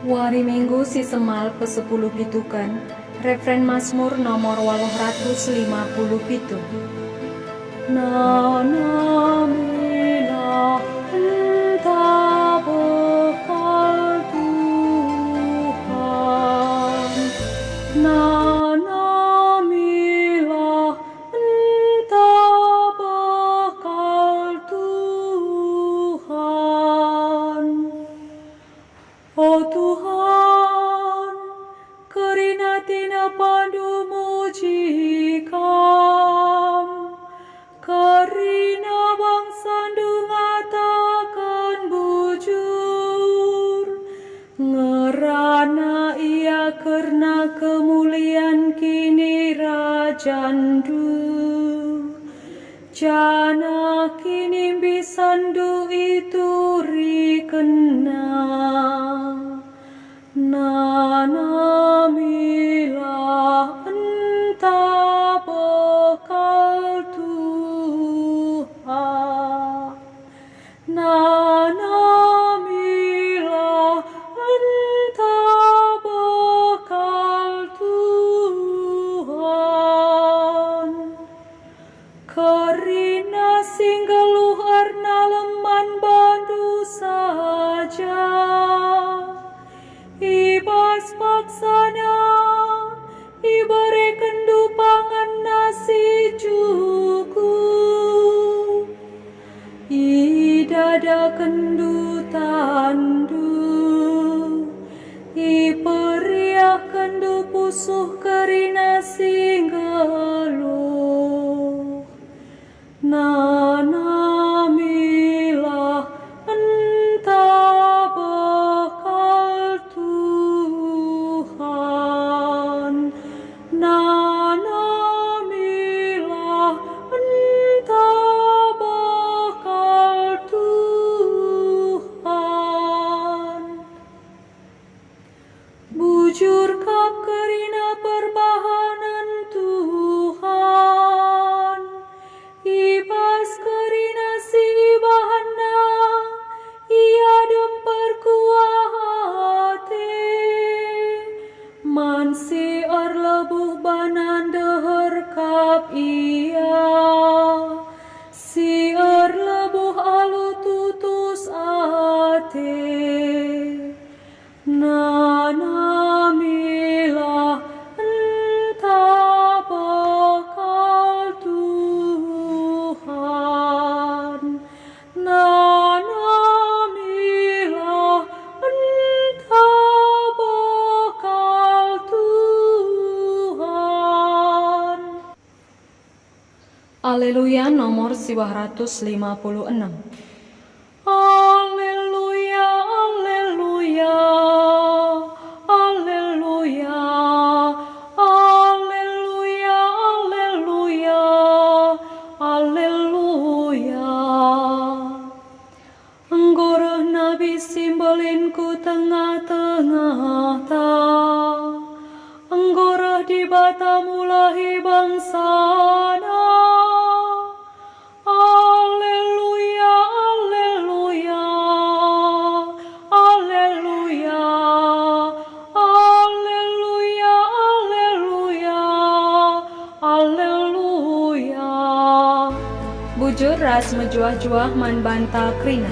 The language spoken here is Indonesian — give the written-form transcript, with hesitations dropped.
Wari Minggu si semal ke-10 pitukan, refren Mazmur nomor 857. Nana mila entah bekal Tuhan, Nana mila entah bekal Tuhan. Oh Tuhan, kerina tina pandu muji Kam, kerina bangsa ngatakan bujur, ngerana ia kerna kemuliaan kini rajandu, jana kini bisandu itu rikena. Nana mila entah bekal Tuhan, Nana mila entah bekal Tuhan. Kerina singgeluh arna leman bandu saja, ibas paksana ibare kendu pangan nasi cukup, idada kendu tandu, iperiah kendu pusuh kerina singgeluh. Nana mila entah bekal Tuhan, Nana mila entah bekal Tuhan. Bujur kap kerina perbahanan Tuhan, ibas kerina si ibahana ia demper kuahate, mansi arlebuh banan deher kap ia, si arlebuh alu tutus ate. Nana mila entah bekal Tuhan, Nana mila entah bekal Tuhan. Haleluya nomor 956. Haleluya, haleluya, haleluya, haleluya, haleluya, haleluya. Anggoreh nabi simbolinku tengah-tengah ta, anggoreh di bata mulahi bangsana. Haleluya, haleluya, haleluya, haleluya, haleluya, haleluya. Bujur ras mejuah-juah man banta krina.